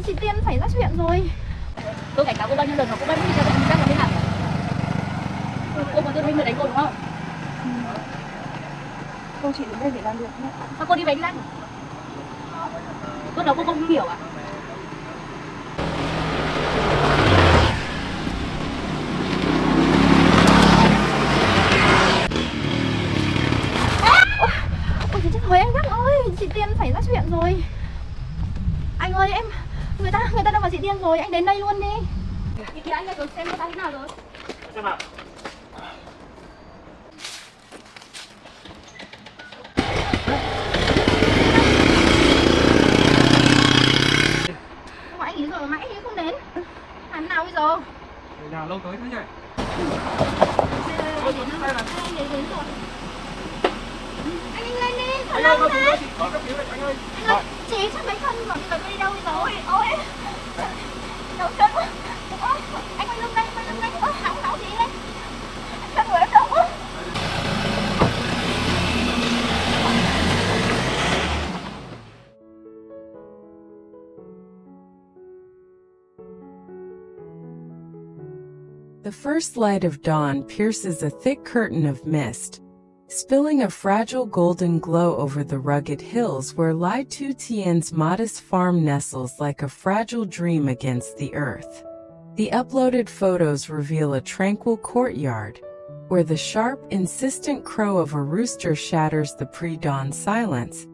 chị Tiên xảy ra chuyện rồi. Tôi cảnh cáo cô bao nhiêu lần mà cô vẫn đi theo tôi chắc là thế nào? Cô còn tôi thấy người đánh cô đúng không? Cô chỉ đến đây để làm việc thôi. Sao cô đi đánh răng? Lúc đầu cô không hiểu à? Ôi chết rồi anh Đắc ơi, chị Tiên xảy ra chuyện rồi. Anh ơi em, người ta đang vào chị Tiên rồi, anh đến đây luôn đi. Kìa anh ơi, rồi xem người ta thế nào rồi. Xem nào. Mà anh ý rồi mà anh ý không đến. Làm nào bây giờ? Người nào lâu tới thế nhỉ? Anh đến rồi. Anh lên đi, Anh ơi, con chị có cấp cứu này anh ơi. Anh ơi, chị chắc mấy thân mà bây giờ tôi đi đâu bây giờ? Ôi, đau chân quá. Anh quay lưng đây, hảo chị lên. Chân người em đau quá. The first light of dawn pierces a thick curtain of mist, spilling a fragile golden glow over the rugged hills where Lytutien's modest farm nestles like a fragile dream against the earth. The uploaded photos reveal a tranquil courtyard, where the sharp, insistent crow of a rooster shatters the pre-dawn silence,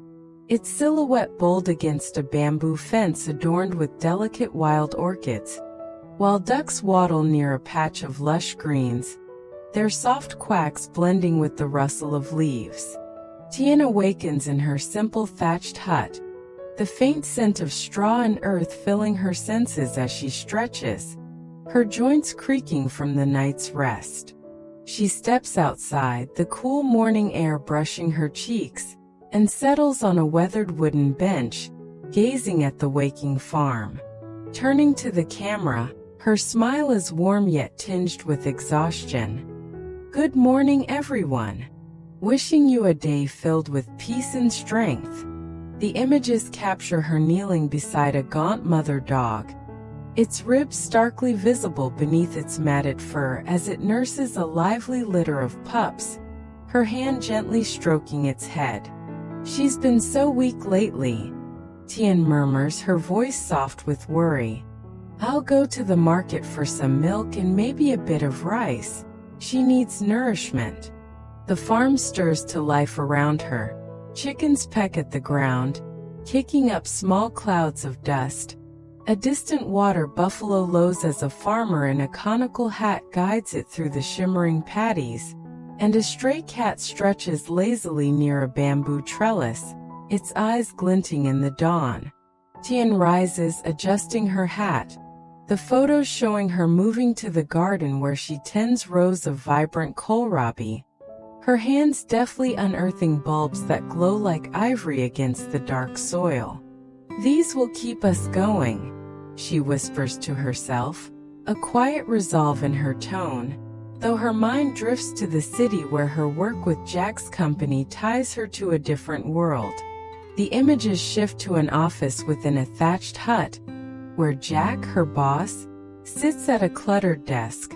its silhouette bold against a bamboo fence adorned with delicate wild orchids, while ducks waddle near a patch of lush greens, their soft quacks blending with the rustle of leaves. Tien awakens in her simple thatched hut, the faint scent of straw and earth filling her senses as she stretches, her joints creaking from the night's rest. She steps outside, the cool morning air brushing her cheeks, and settles on a weathered wooden bench, gazing at the waking farm. Turning to the camera, her smile is warm yet tinged with exhaustion. Good morning, everyone. Wishing you a day filled with peace and strength. The images capture her kneeling beside a gaunt mother dog, its ribs starkly visible beneath its matted fur as it nurses a lively litter of pups, her hand gently stroking its head. She's been so weak lately, Tien murmurs, her voice soft with worry. I'll go to the market for some milk and maybe a bit of rice. She needs nourishment. The farm stirs to life around her. Chickens peck at the ground, kicking up small clouds of dust. A distant water buffalo lows as a farmer in a conical hat guides it through the shimmering paddies, and a stray cat stretches lazily near a bamboo trellis, its eyes glinting in the dawn. Tien rises, adjusting her hat, the photos showing her moving to the garden where she tends rows of vibrant kohlrabi, her hands deftly unearthing bulbs that glow like ivory against the dark soil. These will keep us going, she whispers to herself, a quiet resolve in her tone, though her mind drifts to the city where her work with Jack's company ties her to a different world. The images shift to an office within a thatched hut, where Jack, her boss, sits at a cluttered desk,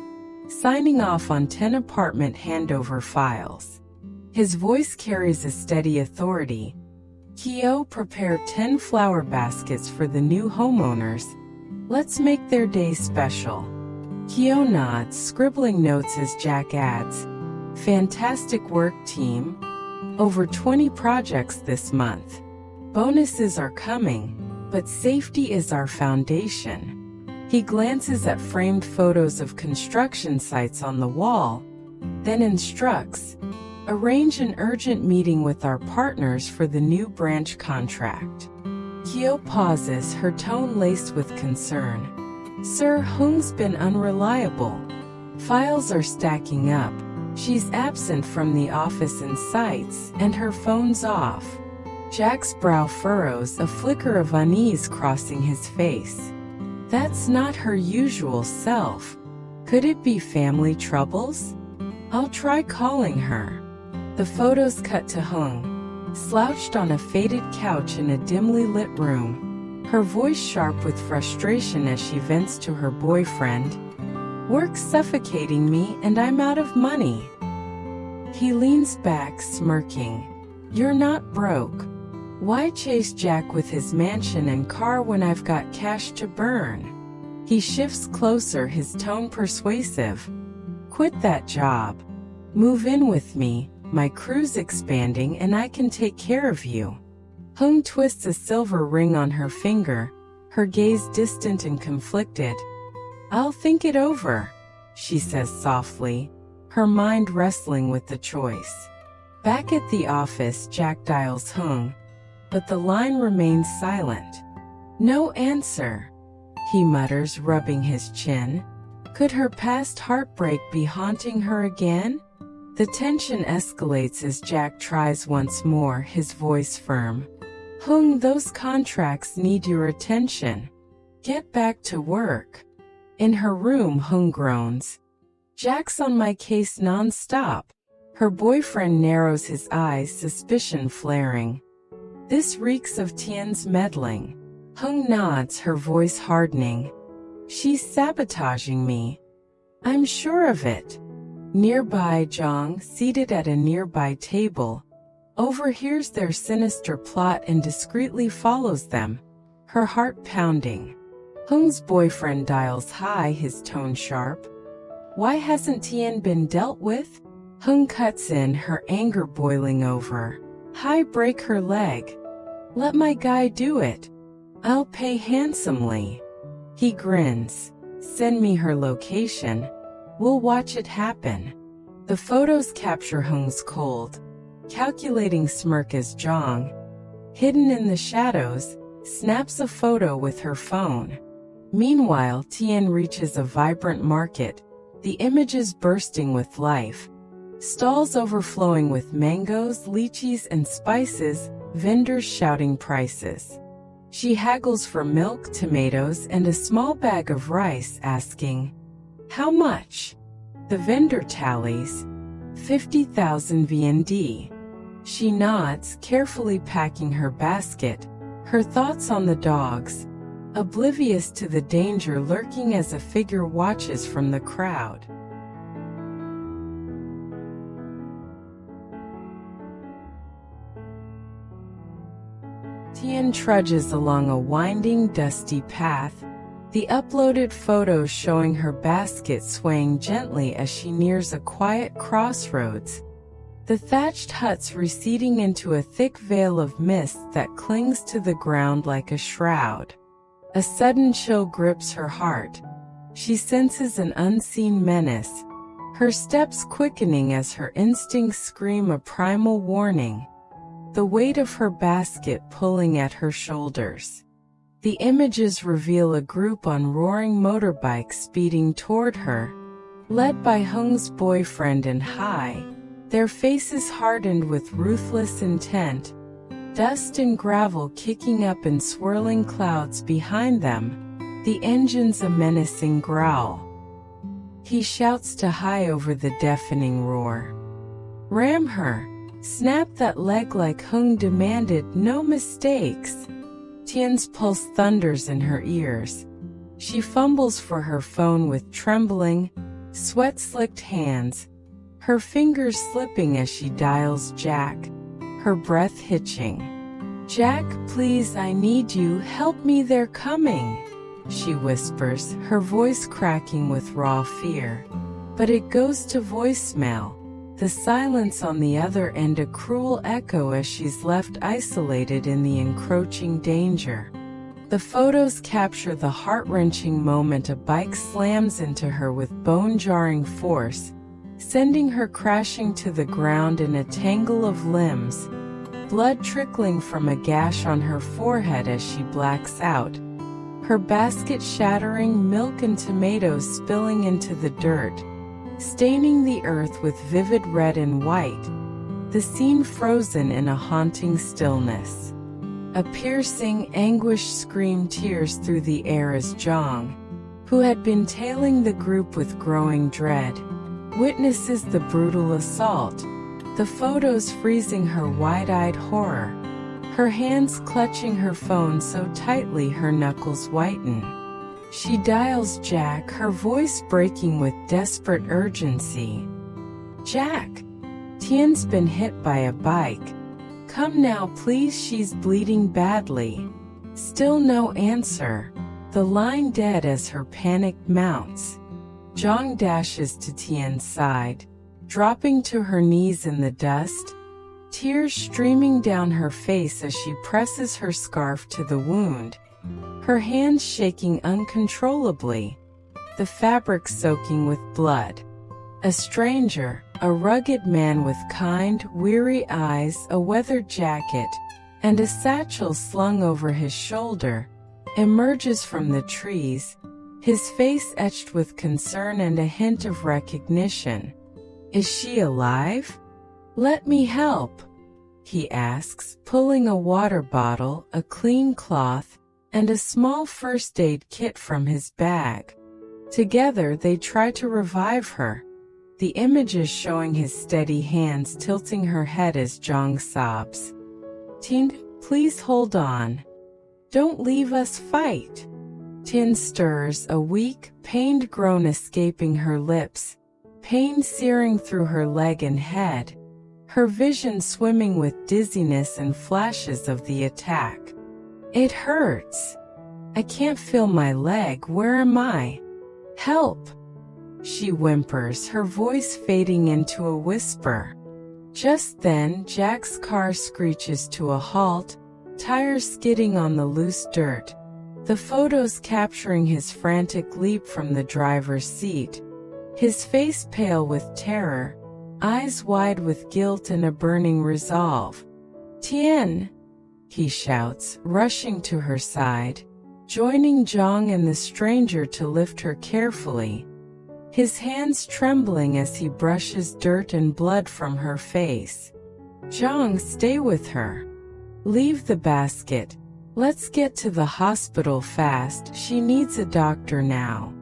signing off on 10 apartment handover files. His voice carries a steady authority. Kyo, prepare 10 flower baskets for the new homeowners. Let's make their day special. Kyo nods, scribbling notes as Jack adds, fantastic work, team. Over 20 projects this month. Bonuses are coming, but safety is our foundation. He glances at framed photos of construction sites on the wall, then instructs, arrange an urgent meeting with our partners for the new branch contract. Kyo pauses, her tone laced with concern. Sir, Hung's been unreliable. Files are stacking up. She's absent from the office in sites, and her phone's off. Jack's brow furrows, a flicker of unease crossing his face. That's not her usual self. Could it be family troubles? I'll try calling her. The photos cut to Hung, slouched on a faded couch in a dimly lit room, her voice sharp with frustration as she vents to her boyfriend. "Work's suffocating me and I'm out of money." He leans back, smirking. "You're not broke. Why chase Jack with his mansion and car when I've got cash to burn?" He shifts closer, his tone persuasive. "Quit that job. Move in with me, my crew's expanding and I can take care of you." Hung twists a silver ring on her finger, her gaze distant and conflicted. "I'll think it over," she says softly, her mind wrestling with the choice. Back at the office, Jack dials Hung, but the line remains silent. "No answer," he mutters, rubbing his chin. Could her past heartbreak be haunting her again? The tension escalates as Jack tries once more, his voice firm. "Hung, those contracts need your attention. Get back to work." In her room, Hung groans. "Jack's on my case non-stop." Her boyfriend narrows his eyes, suspicion flaring. "This reeks of Tien's meddling." Hung nods, her voice hardening. "She's sabotaging me. I'm sure of it." Nearby, Zhang, seated at a nearby table, overhears their sinister plot and discreetly follows them, her heart pounding. Hung's boyfriend dials high, his tone sharp. "Why hasn't Tien been dealt with?" Hung cuts in, her anger boiling over. "Hi, break her leg. Let my guy do it. I'll pay handsomely." He grins. "Send me her location. We'll watch it happen." The photos capture Hung's cold, calculating smirk as Zhang, hidden in the shadows, snaps a photo with her phone. Meanwhile, Tien reaches a vibrant market, the images bursting with life. Stalls overflowing with mangoes, lychees, and spices, vendors shouting prices. She haggles for milk, tomatoes, and a small bag of rice, asking, "How much?" The vendor tallies, 50,000 VND. She nods, carefully packing her basket, her thoughts on the dogs, oblivious to the danger lurking as a figure watches from the crowd. Tien trudges along a winding, dusty path, the uploaded photos showing her basket swaying gently as she nears a quiet crossroads, the thatched huts receding into a thick veil of mist that clings to the ground like a shroud. A sudden chill grips her heart. She senses an unseen menace, her steps quickening as her instincts scream a primal warning, the weight of her basket pulling at her shoulders. The images reveal a group on roaring motorbikes speeding toward her, led by Hung's boyfriend and Hai, their faces hardened with ruthless intent, dust and gravel kicking up in swirling clouds behind them, the engines a menacing growl. He shouts to Hai over the deafening roar. "Ram her! Snap that leg like Hung demanded, no mistakes!" Tien's pulse thunders in her ears. She fumbles for her phone with trembling, sweat-slicked hands, her fingers slipping as she dials Jack, her breath hitching. "Jack, please, I need you, help me, they're coming," she whispers, her voice cracking with raw fear. But it goes to voicemail, the silence on the other end a cruel echo as she's left isolated in the encroaching danger. The photos capture the heart-wrenching moment a bike slams into her with bone-jarring force, sending her crashing to the ground in a tangle of limbs, blood trickling from a gash on her forehead as she blacks out, her basket shattering, milk and tomatoes spilling into the dirt, staining the earth with vivid red and white, the scene frozen in a haunting stillness. A piercing, anguished scream tears through the air as Zhang, who had been tailing the group with growing dread, witnesses the brutal assault, the photos freezing her wide-eyed horror. her hands clutching her phone so tightly her knuckles whiten. She dials Jack, her voice breaking with desperate urgency. "Jack, Tien's been hit by a bike. Come now please, she's bleeding badly." Still no answer. The line dead as her panic mounts. Zhang dashes to Tien's side, dropping to her knees in the dust, tears streaming down her face as she presses her scarf to the wound, her hands shaking uncontrollably, the fabric soaking with blood. A stranger, a rugged man with kind, weary eyes, a weathered jacket, and a satchel slung over his shoulder, emerges from the trees, his face etched with concern and a hint of recognition. "Is she alive? Let me help," he asks, pulling a water bottle, a clean cloth, and a small first aid kit from his bag. Together they try to revive her, the images showing his steady hands tilting her head as Zhang sobs. "Tien, please hold on. Don't leave us, fight." Tien stirs, a weak, pained groan escaping her lips, pain searing through her leg and head, her vision swimming with dizziness and flashes of the attack. "It hurts. I can't feel my leg, where am I? Help!" She whimpers, her voice fading into a whisper. Just then, Jack's car screeches to a halt, tires skidding on the loose dirt, the photos capturing his frantic leap from the driver's seat, his face pale with terror, eyes wide with guilt and a burning resolve. "Tien!" he shouts, rushing to her side, joining Zhang and the stranger to lift her carefully, his hands trembling as he brushes dirt and blood from her face. "Zhang, stay with her. Leave the basket. Let's get to the hospital fast, she needs a doctor now,"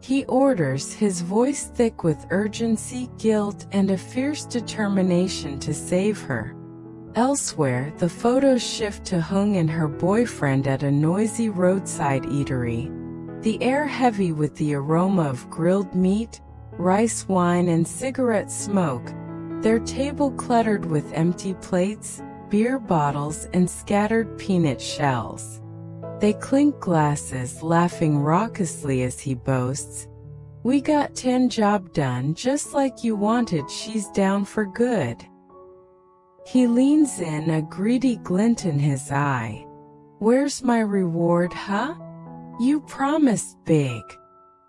he orders, his voice thick with urgency, guilt, and a fierce determination to save her. Elsewhere, the photos shift to Hung and her boyfriend at a noisy roadside eatery, the air heavy with the aroma of grilled meat, rice wine, and cigarette smoke, their table cluttered with empty plates, beer bottles, and scattered peanut shells. They clink glasses, laughing raucously as he boasts, "We got 10 job done just like you wanted, she's down for good." He leans in, a greedy glint in his eye. "Where's my reward, huh? You promised big."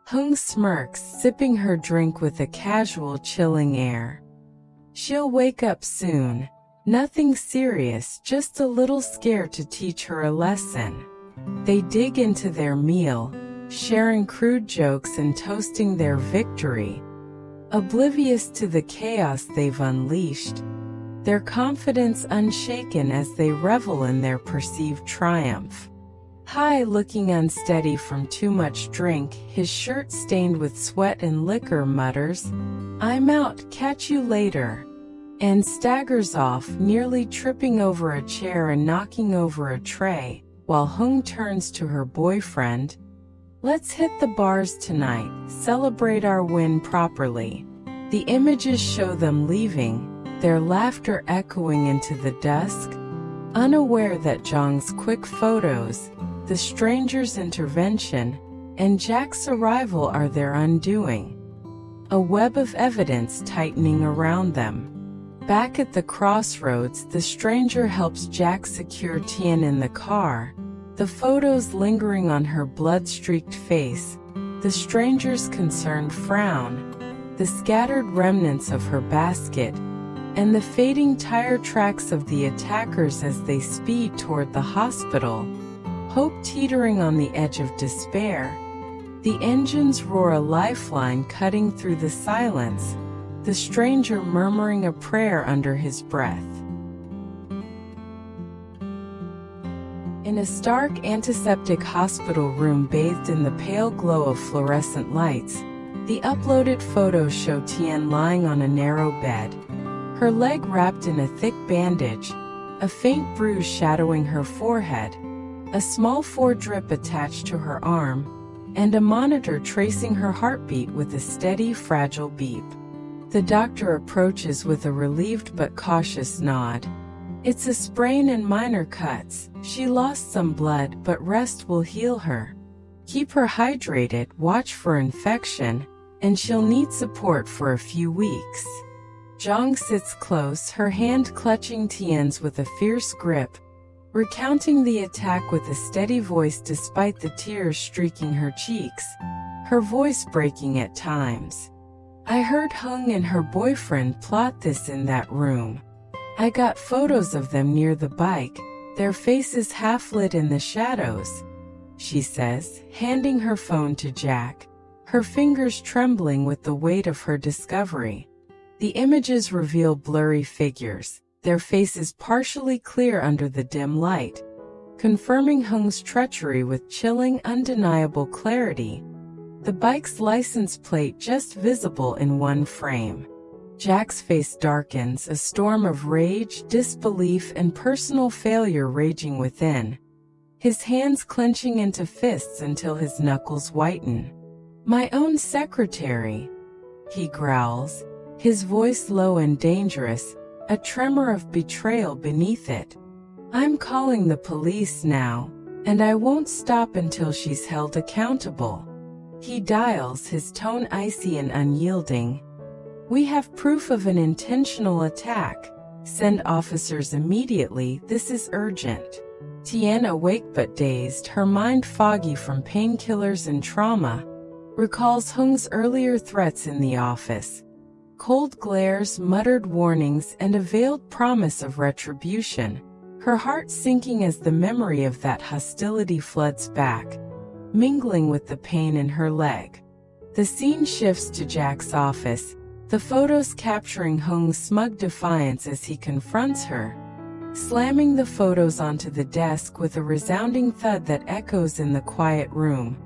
Hung smirks, sipping her drink with a casual, chilling air. "She'll wake up soon. Nothing serious, just a little scared to teach her a lesson." They dig into their meal, sharing crude jokes and toasting their victory, oblivious to the chaos they've unleashed, their confidence unshaken as they revel in their perceived triumph. Hai, looking unsteady from too much drink, his shirt stained with sweat and liquor, mutters, "I'm out, catch you later," and staggers off, nearly tripping over a chair and knocking over a tray, while Hung turns to her boyfriend. "Let's hit the bars tonight, celebrate our win properly." The images show them leaving, their laughter echoing into the dusk, unaware that Zhang's quick photos, the stranger's intervention, and Jack's arrival are their undoing. A web of evidence tightening around them. Back at the crossroads, the stranger helps Jack secure Tien in the car, the photos lingering on her blood-streaked face, the stranger's concerned frown, the scattered remnants of her basket, and the fading tire tracks of the attackers as they speed toward the hospital, hope teetering on the edge of despair. The engines roar, a lifeline cutting through the silence, the stranger murmuring a prayer under his breath. In a stark, antiseptic hospital room bathed in the pale glow of fluorescent lights, the uploaded photos show Tien lying on a narrow bed, her leg wrapped in a thick bandage, a faint bruise shadowing her forehead, a small drip attached to her arm, and a monitor tracing her heartbeat with a steady, fragile beep. The doctor approaches with a relieved but cautious nod. It's a sprain and minor cuts. She lost some blood, but rest will heal her. Keep her hydrated, watch for infection, and she'll need support for a few weeks. Zhang sits close, her hand clutching Tien's with a fierce grip, recounting the attack with a steady voice despite the tears streaking her cheeks, her voice breaking at times. I heard Hung and her boyfriend plot this in that room. I got photos of them near the bike, their faces half lit in the shadows, she says, handing her phone to Jack, her fingers trembling with the weight of her discovery. The images reveal blurry figures, their faces partially clear under the dim light, confirming Hung's treachery with chilling, undeniable clarity. The bike's license plate just visible in one frame. Jack's face darkens, a storm of rage, disbelief, and personal failure raging within, his hands clenching into fists until his knuckles whiten. "My own secretary," he growls, his voice low and dangerous, a tremor of betrayal beneath it. "I'm calling the police now, and I won't stop until she's held accountable." He dials, his tone icy and unyielding. "We have proof of an intentional attack. Send officers immediately, this is urgent." Tien, awake but dazed, her mind foggy from painkillers and trauma, recalls Hung's earlier threats in the office. Cold glares, muttered warnings, and a veiled promise of retribution, her heart sinking as the memory of that hostility floods back, mingling with the pain in her leg. The scene shifts to Jack's office, the photos capturing Hung's smug defiance as he confronts her, slamming the photos onto the desk with a resounding thud that echoes in the quiet room,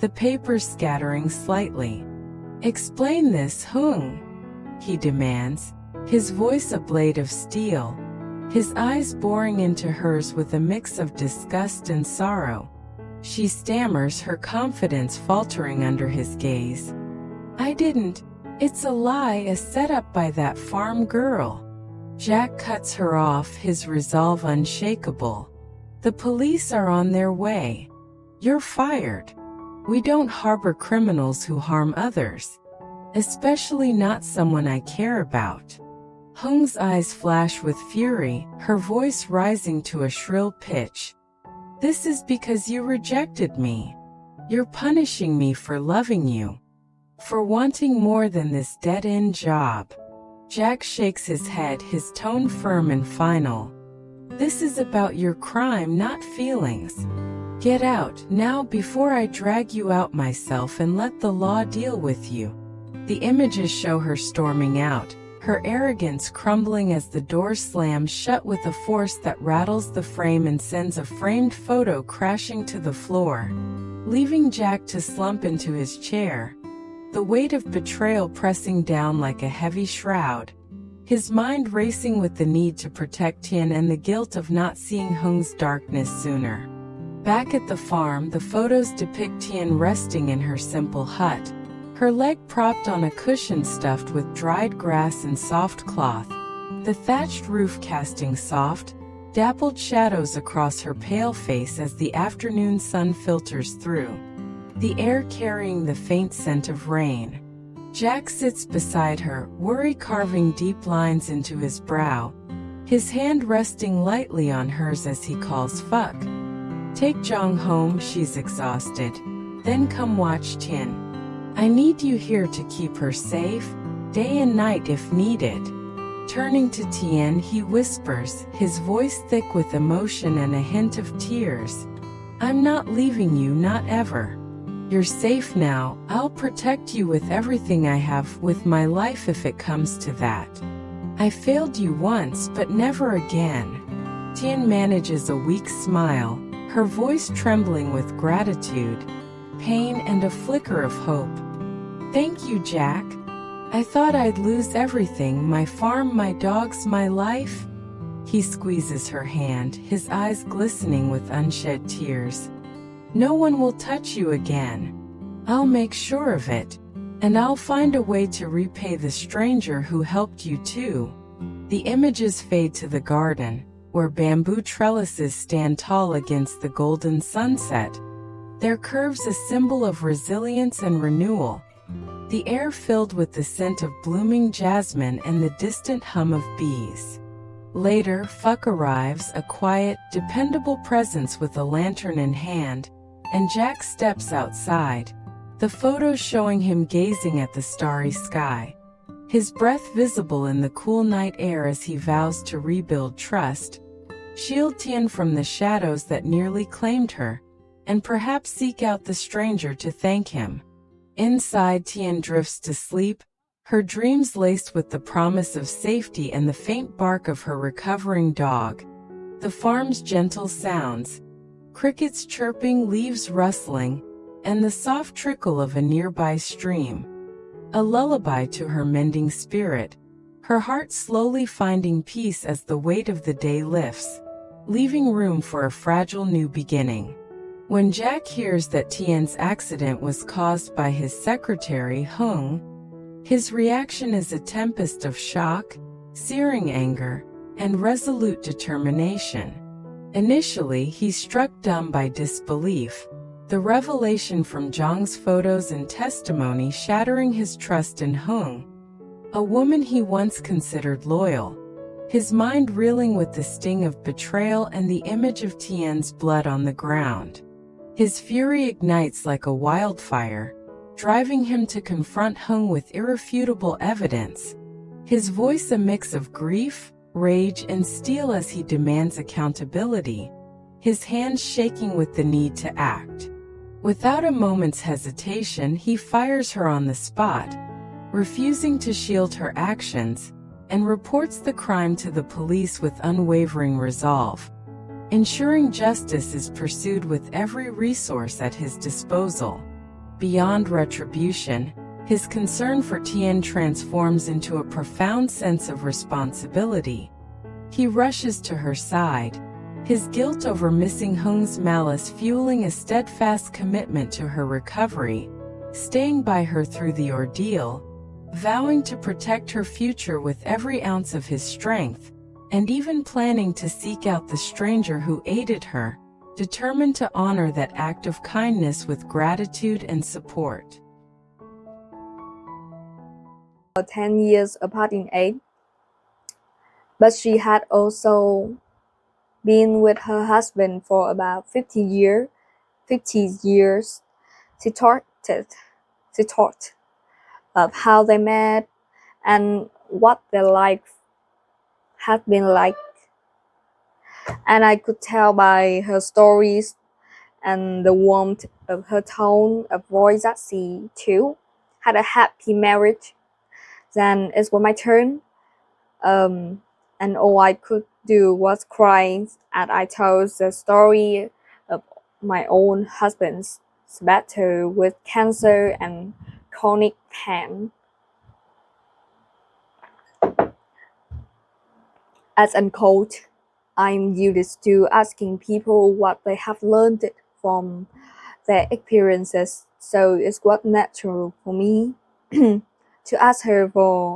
the papers scattering slightly. "Explain this, Hung," he demands, his voice a blade of steel, his eyes boring into hers with a mix of disgust and sorrow. She stammers, her confidence faltering under his gaze. "I didn't. It's a lie, a setup by that farm girl." Jack cuts her off, his resolve unshakable. "The police are on their way. You're fired. We don't harbor criminals who harm others. Especially not someone I care about." Hung's eyes flash with fury, her voice rising to a shrill pitch. "This is because you rejected me. You're punishing me for loving you. For wanting more than this dead-end job." Jack shakes his head, his tone firm and final. "This is about your crime, not feelings. Get out, now, before I drag you out myself and let the law deal with you." The images show her storming out, her arrogance crumbling as the door slams shut with a force that rattles the frame and sends a framed photo crashing to the floor, leaving Jack to slump into his chair, the weight of betrayal pressing down like a heavy shroud, his mind racing with the need to protect Tien and the guilt of not seeing Hung's darkness sooner. Back at the farm, the photos depict Tien resting in her simple hut, her leg propped on a cushion stuffed with dried grass and soft cloth, the thatched roof casting soft, dappled shadows across her pale face as the afternoon sun filters through, the air carrying the faint scent of rain. Jack sits beside her, worry carving deep lines into his brow, his hand resting lightly on hers as he calls fuck. "Take Zhang home, she's exhausted. Then come watch Tien. I need you here to keep her safe, day and night if needed." Turning to Tien, he whispers, his voice thick with emotion and a hint of tears. "I'm not leaving you, not ever. You're safe now. I'll protect you with everything I have, with my life if it comes to that. I failed you once, but never again." Tien manages a weak smile, her voice trembling with gratitude, pain, and a flicker of hope. "Thank you, Jack. I thought I'd lose everything, my farm, my dogs, my life. He squeezes her hand, his eyes glistening with unshed tears. "No one will touch you again. I'll make sure of it. And I'll find a way to repay the stranger who helped you too." The images fade to the garden, where bamboo trellises stand tall against the golden sunset, their curves a symbol of resilience and renewal. The air filled with the scent of blooming jasmine and the distant hum of bees. Later, Phuc arrives, a quiet, dependable presence with a lantern in hand, and Jack steps outside, the photos showing him gazing at the starry sky, his breath visible in the cool night air as he vows to rebuild trust, shield Tien from the shadows that nearly claimed her, and perhaps seek out the stranger to thank him. Inside, Tien drifts to sleep, her dreams laced with the promise of safety and the faint bark of her recovering dog. The farm's gentle sounds, crickets chirping, leaves rustling, and the soft trickle of a nearby stream, a lullaby to her mending spirit, her heart slowly finding peace as the weight of the day lifts, leaving room for a fragile new beginning. When Jack hears that Tien's accident was caused by his secretary, Hung, his reaction is a tempest of shock, searing anger, and resolute determination. Initially, he's struck dumb by disbelief, the revelation from Zhang's photos and testimony shattering his trust in Hung, a woman he once considered loyal, his mind reeling with the sting of betrayal and the image of Tien's blood on the ground. His fury ignites like a wildfire, driving him to confront Hung with irrefutable evidence, his voice a mix of grief, rage, and steel as he demands accountability, his hands shaking with the need to act. Without a moment's hesitation, he fires her on the spot, refusing to shield her actions, and reports the crime to the police with unwavering resolve, ensuring justice is pursued with every resource at his disposal. Beyond retribution, his concern for Tien transforms into a profound sense of responsibility. He rushes to her side, his guilt over missing Hung's malice fueling a steadfast commitment to her recovery, staying by her through the ordeal, vowing to protect her future with every ounce of his strength, and even planning to seek out the stranger who aided her, determined to honor that act of kindness with gratitude and support. 10 years apart in age, but she had also been with her husband for about 50 years. She talked of how they met and what their life had been like. And I could tell by her stories and the warmth of her tone of voice that she, too, had a happy marriage. Then it was my turn, and all I could do was cry as I told the story of my own husband's battle with cancer and chronic pain. As unquote, I'm used to asking people what they have learned from their experiences, so it was natural for me to ask her for